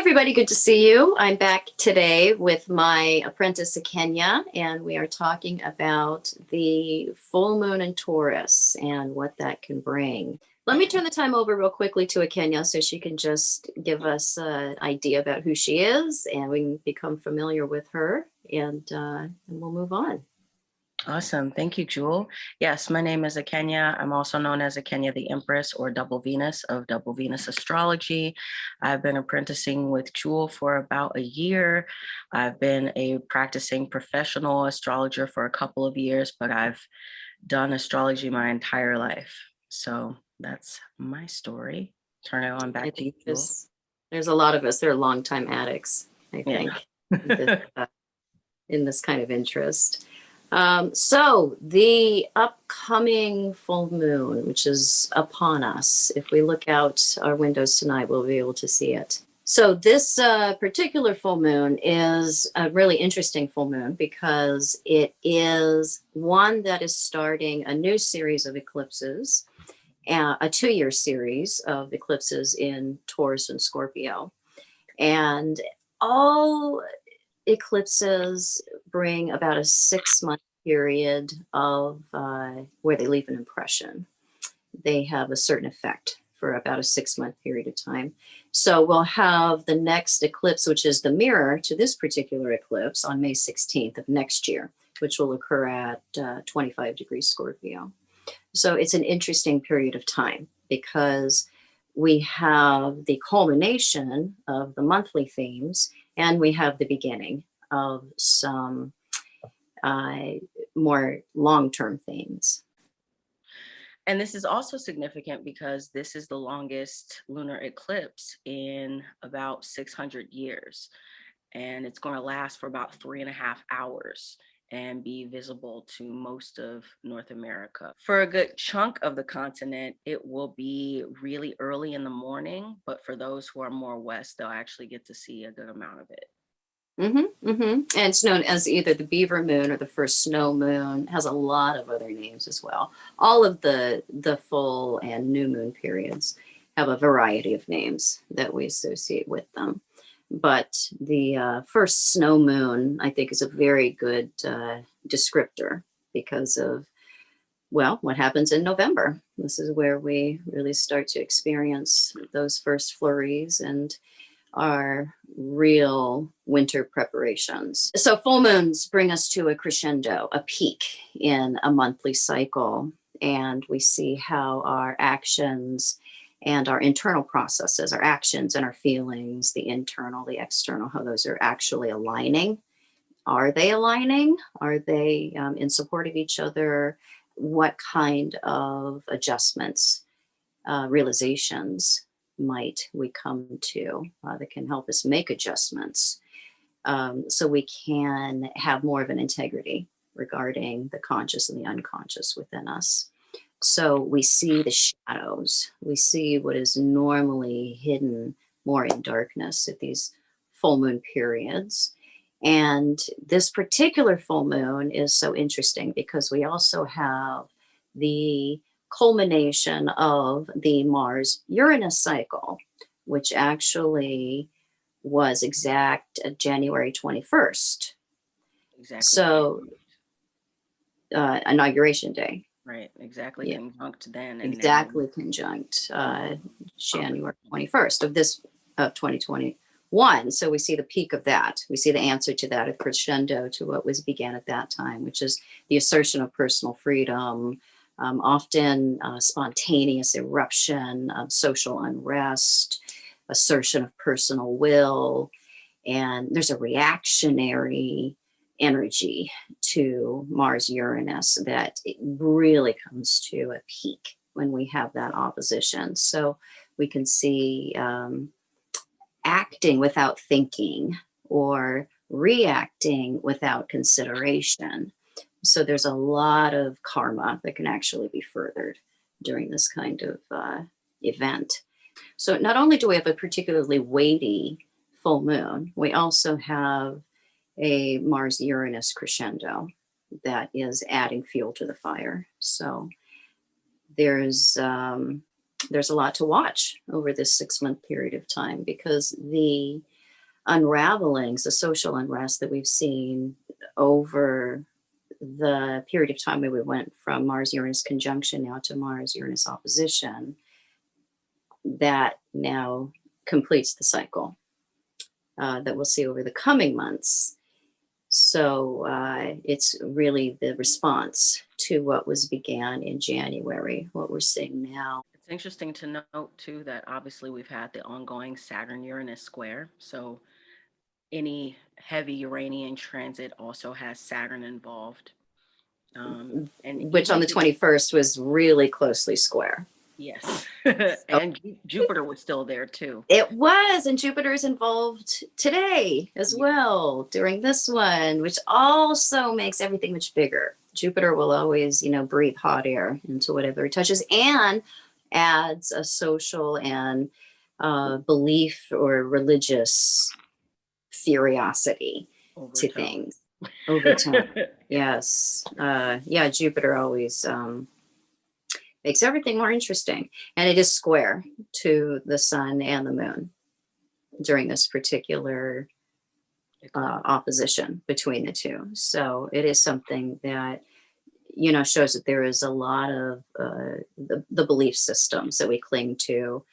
everybody, good to see you. I'm back today with my apprentice Akenya, and we are talking about the full moon in Taurus and what that can bring. Let me turn the time over real quickly to Akenya so she can just give us an idea about who she is and we can become familiar with her, and we'll move on. Awesome. Thank you, Jewel. Yes, my name is Akenya. I'm also known as Akenya the Empress or Double Venus of Double Venus Astrology. I've been apprenticing with Jewel for about a year. I've been a practicing professional astrologer for a couple of years, but I've done astrology my entire life. So that's my story. Turn it on back to you, Jewel. There's a lot of us that are longtime addicts, I think, in this kind of interest. So the upcoming full moon, which is upon us, if we look out our windows tonight, we'll be able to see it. So this particular full moon is a really interesting full moon because it is one that is starting a new series of eclipses, a 2-year series of eclipses in Taurus and Scorpio. And all eclipses bring about a 6-month period of where they leave an impression. They have a certain effect for about a 6-month period of time. So we'll have the next eclipse, which is the mirror to this particular eclipse, on May 16th of next year, which will occur at 25 degrees Scorpio. So it's an interesting period of time because we have the culmination of the monthly themes and we have the beginning of some more long-term themes. And this is also significant because this is the longest lunar eclipse in about 600 years. And it's going to last for about 3.5 hours and be visible to most of North America. For a good chunk of the continent, it will be really early in the morning, but for those who are more west, they'll actually get to see a good amount of it. And it's known as either the beaver moon or the first snow moon. It has a lot of other names as well. All of the full and new moon periods have a variety of names that we associate with them. But the first snow moon, I think, is a very good descriptor because of, well, what happens in November. This is where we really start to experience those first flurries and our real winter preparations. So full moons bring us to a crescendo, a peak in a monthly cycle. And we see how our actions and our internal processes, our actions and our feelings, the internal, the external, how those are actually aligning. Are they aligning? Are they in support of each other? What kind of adjustments, realizations might we come to that can help us make adjustments so we can have more of an integrity regarding the conscious and the unconscious within us. So we see the shadows. We see what is normally hidden more in darkness at these full moon periods. And this particular full moon is so interesting because we also have the culmination of the Mars-Uranus cycle, which actually was exact January 21st. Exactly. So inauguration day. Right, exactly. Yeah. Conjunct then. And exactly then, conjunct January 21st of 2021. So we see the peak of that. We see the answer to that, a crescendo to what was began at that time, which is the assertion of personal freedom, often spontaneous eruption of social unrest, assertion of personal will, and there's a reactionary energy to Mars-Uranus that it really comes to a peak when we have that opposition. So we can see acting without thinking or reacting without consideration. So there's a lot of karma that can actually be furthered during this kind of event. So not only do we have a particularly weighty full moon, we also have a Mars-Uranus crescendo that is adding fuel to the fire. So there's a lot to watch over this 6-month period of time because the unravelings, the social unrest that we've seen over the period of time where we went from Mars-Uranus conjunction now to Mars-Uranus opposition, that now completes the cycle that we'll see over the coming months. So it's really the response to what was began in January, what we're seeing now. It's interesting to note too that obviously we've had the ongoing Saturn Uranus square. So any heavy Uranian transit also has Saturn involved. And Which on even the 21st was really closely square. yes, So and Jupiter was still there too. it was, and Jupiter is involved today as Yeah. well during this one, which also makes everything much bigger. Jupiter will always, breathe hot air into whatever it touches and adds a social and belief or religious curiosity to Overtone. things over time. Yes. Yeah, Jupiter always makes everything more interesting. And it is square to the sun and the moon during this particular opposition between the two. So it is something that, shows that there is a lot of the belief systems that we cling to.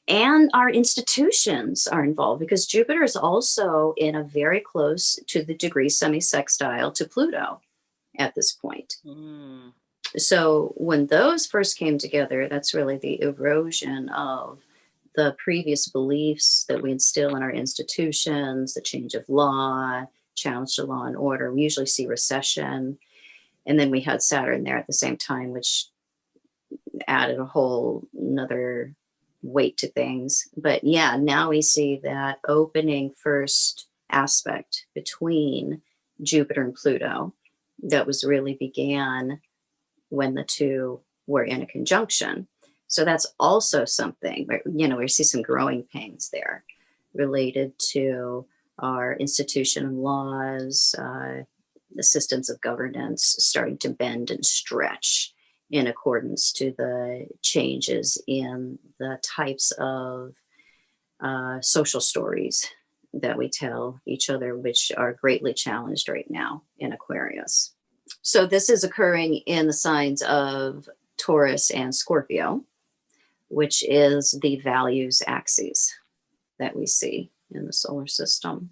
And our institutions are involved because Jupiter is also in a very close to the degree semi-sextile to Pluto at this point. Mm. So when those first came together, that's really the erosion of the previous beliefs that we instill in our institutions, the change of law, challenge to law and order. We usually see recession. And then we had Saturn there at the same time, which added a whole another weight to things. But yeah, now we see that opening first aspect between Jupiter and Pluto that was really began when the two were in a conjunction. So that's also something where, we see some growing pains there related to our institution and laws, the systems of governance starting to bend and stretch in accordance to the changes in the types of social stories that we tell each other, which are greatly challenged right now in Aquarius. So this is occurring in the signs of Taurus and Scorpio, which is the values axes that we see in the solar system.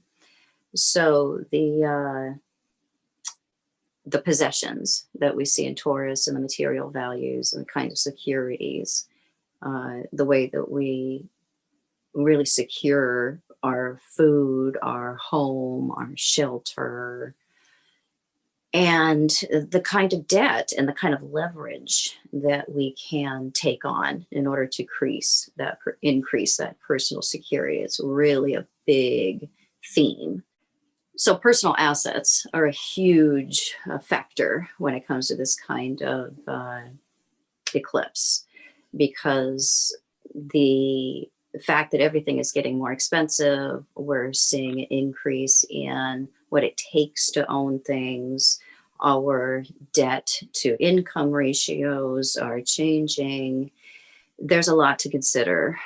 So the possessions that we see in Taurus and the material values and the kind of securities, the way that we really secure our food, our home, our shelter, and the kind of debt and the kind of leverage that we can take on in order to increase that personal security. It's really a big theme. So personal assets are a huge factor when it comes to this kind of eclipse, because the fact that everything is getting more expensive, we're seeing an increase in what it takes to own things. Our debt to income ratios are changing. There's a lot to consider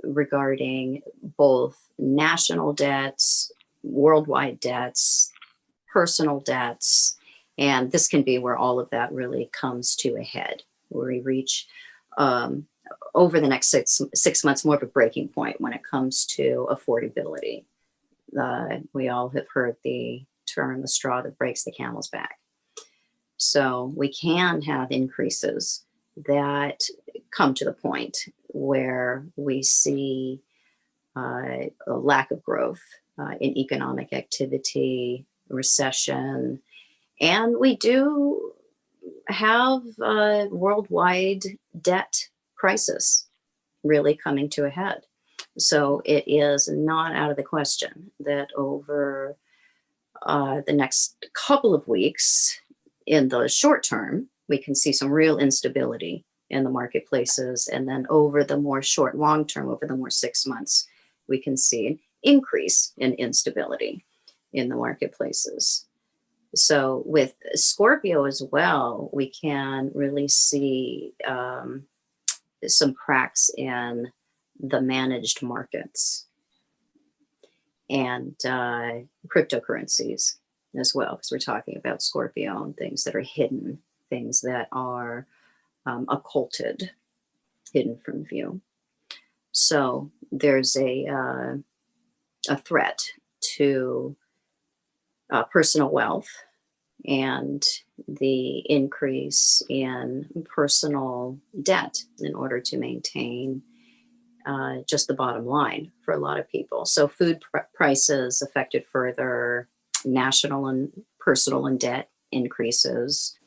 regarding both national debts, worldwide debts, personal debts, and this can be where all of that really comes to a head, where we reach over the next six months more of a breaking point when it comes to affordability. We all have heard the term, the straw that breaks the camel's back. So we can have increases that come to the point where we see a lack of growth in economic activity, recession, and we do have a worldwide debt crisis really coming to a head. So it is not out of the question that over the next couple of weeks, in the short term, we can see some real instability in the marketplaces. And then over the more short, long term, over the more 6 months, we can see an increase in instability in the marketplaces. So with Scorpio as well, we can really see some cracks in the managed markets. and cryptocurrencies as well, because we're talking about Scorpio and things that are hidden, things that are occulted, hidden from view. So there's a threat to personal wealth and the increase in personal debt in order to maintain just the bottom line for a lot of people. So food prices affected further, national and personal and debt increases.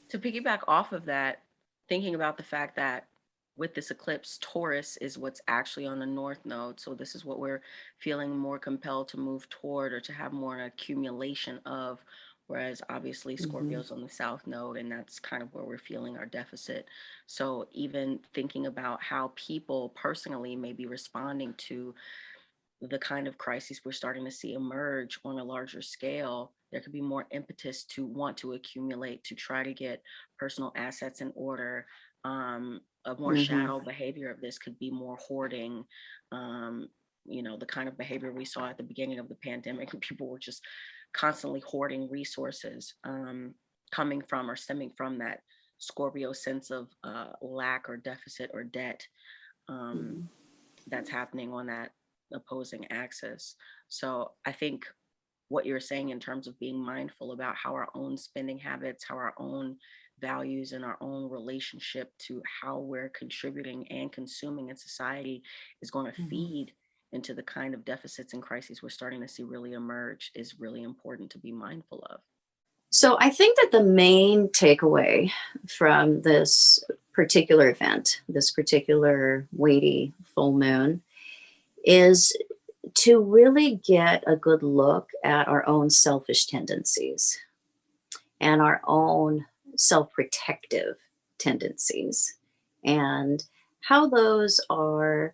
To piggyback off of that, thinking about the fact that with this eclipse, Taurus is what's actually on the north node. So this is what we're feeling more compelled to move toward or to have more accumulation of. Whereas obviously Scorpio's on the south node, and that's kind of where we're feeling our deficit. So even thinking about how people personally may be responding to the kind of crises we're starting to see emerge on a larger scale, there could be more impetus to want to accumulate, to try to get personal assets in order. A more shadow behavior of this could be more hoarding. The kind of behavior we saw at the beginning of the pandemic, people were just constantly hoarding resources, coming from or stemming from that Scorpio sense of lack or deficit or debt that's happening on that opposing axis. So I think what you're saying in terms of being mindful about how our own spending habits, how our own values and our own relationship to how we're contributing and consuming in society is going to feed into the kind of deficits and crises we're starting to see really emerge is really important to be mindful of. So I think that the main takeaway from this particular event, this particular weighty full moon, is to really get a good look at our own selfish tendencies and our own self-protective tendencies and how those are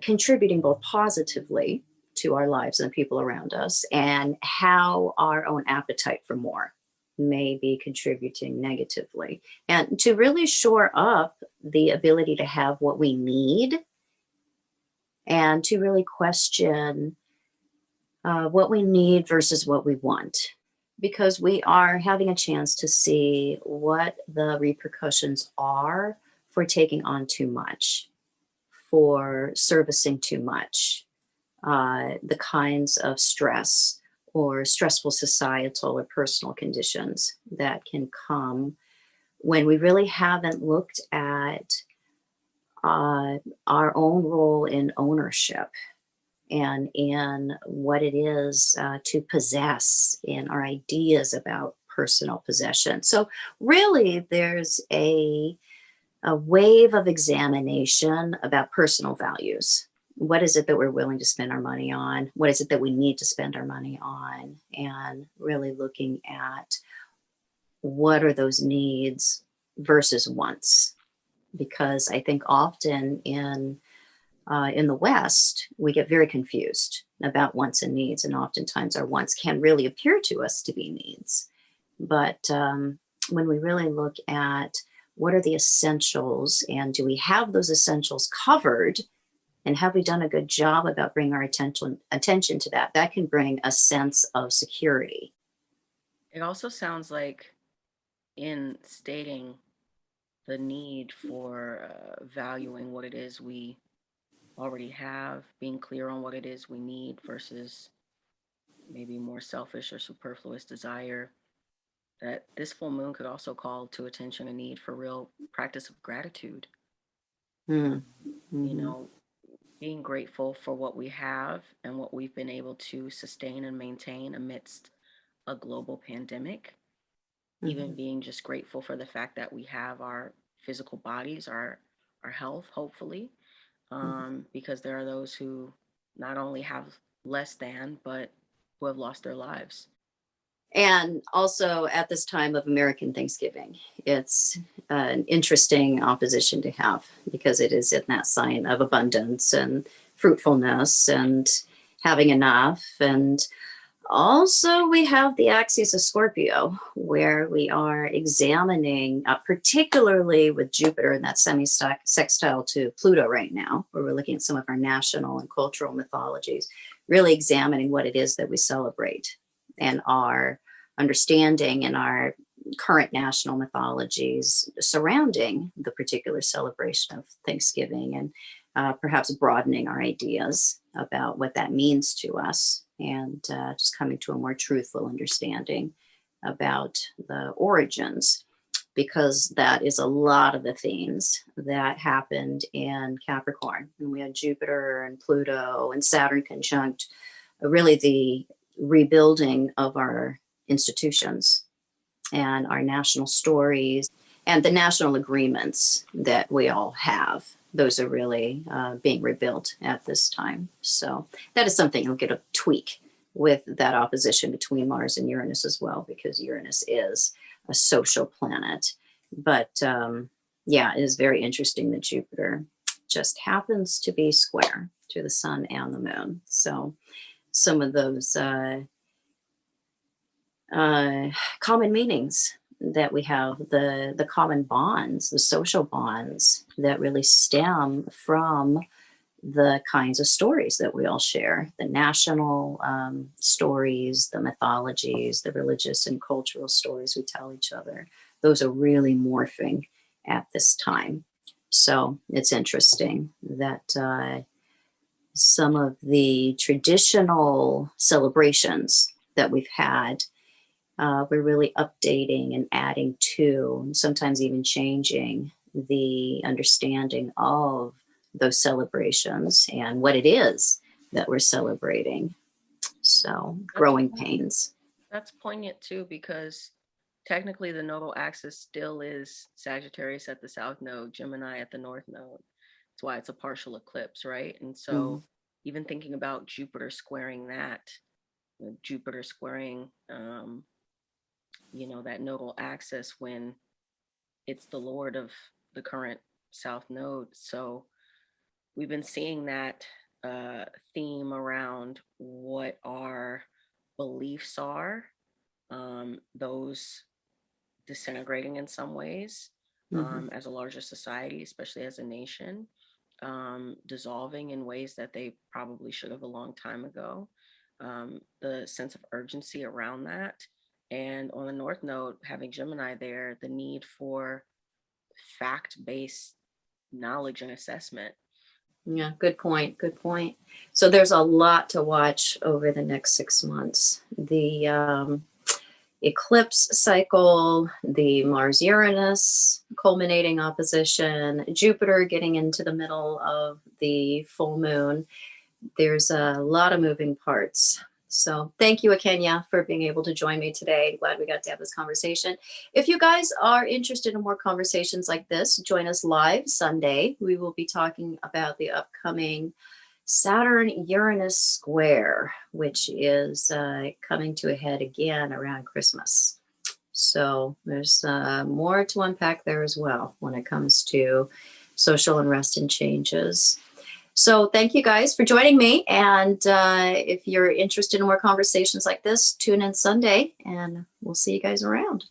contributing both positively to our lives and the people around us, and how our own appetite for more may be contributing negatively. And to really shore up the ability to have what we need and to really question what we need versus what we want. Because we are having a chance to see what the repercussions are for taking on too much, for servicing too much, the kinds of stress or stressful societal or personal conditions that can come when we really haven't looked at our own role in ownership and in what it is to possess, in our ideas about personal possession. So really there's a wave of examination about personal values. What is it that we're willing to spend our money on? What is it that we need to spend our money on? And really looking at what are those needs versus wants. Because I think often in the West, we get very confused about wants and needs, and oftentimes our wants can really appear to us to be needs. But when we really look at what are the essentials, and do we have those essentials covered, and have we done a good job about bringing our attention to that, that can bring a sense of security. It also sounds like in stating the need for valuing what it is we already have, being clear on what it is we need versus maybe more selfish or superfluous desire, that this full moon could also call to attention a need for real practice of gratitude. Being grateful for what we have and what we've been able to sustain and maintain amidst a global pandemic. Even being just grateful for the fact that we have our physical bodies, our health, hopefully, because there are those who not only have less than, but who have lost their lives. And also at this time of American Thanksgiving, it's an interesting opposition to have, because it is in that sign of abundance and fruitfulness and having enough. And Also, we have the axis of Scorpio, where we are examining, particularly with Jupiter and that semi-sextile to Pluto right now, where we're looking at some of our national and cultural mythologies, really examining what it is that we celebrate and our understanding in our current national mythologies surrounding the particular celebration of Thanksgiving, and perhaps broadening our ideas about what that means to us, and just coming to a more truthful understanding about the origins, because that is a lot of the themes that happened in Capricorn. And we had Jupiter and Pluto and Saturn conjunct, really the rebuilding of our institutions and our national stories and the national agreements that we all have. Those are really being rebuilt at this time. So that is something you'll get a tweak with that opposition between Mars and Uranus as well, because Uranus is a social planet. But yeah, it is very interesting that Jupiter just happens to be square to the sun and the moon. So some of those common meanings that we have, the common bonds, the social bonds that really stem from the kinds of stories that we all share, the national stories, the mythologies, the religious and cultural stories we tell each other. Those are really morphing at this time. So it's interesting that some of the traditional celebrations that we've had, we're really updating and adding to, and sometimes even changing the understanding of those celebrations and what it is that we're celebrating. So growing pains. That's poignant too, because technically the nodal axis still is Sagittarius at the south node, Gemini at the north node. That's why it's a partial eclipse, right? And so even thinking about Jupiter squaring that, Jupiter squaring that nodal axis when it's the lord of the current south node. So we've been seeing that theme around what our beliefs are, those disintegrating in some ways as a larger society, especially as a nation, dissolving in ways that they probably should have a long time ago. The sense of urgency around that. And on the North Node, having Gemini there, the need for fact-based knowledge and assessment. Yeah, good point. Good point. So there's a lot to watch over the next 6 months. The eclipse cycle, the Mars-Uranus culminating opposition, Jupiter getting into the middle of the full moon. There's a lot of moving parts. So thank you, Akenya, for being able to join me today. Glad we got to have this conversation. If you guys are interested in more conversations like this, join us live Sunday. We will be talking about the upcoming Saturn-Uranus square, which is coming to a head again around Christmas. So there's more to unpack there as well when it comes to social unrest and changes. So thank you guys for joining me. And if you're interested in more conversations like this, tune in Sunday and we'll see you guys around.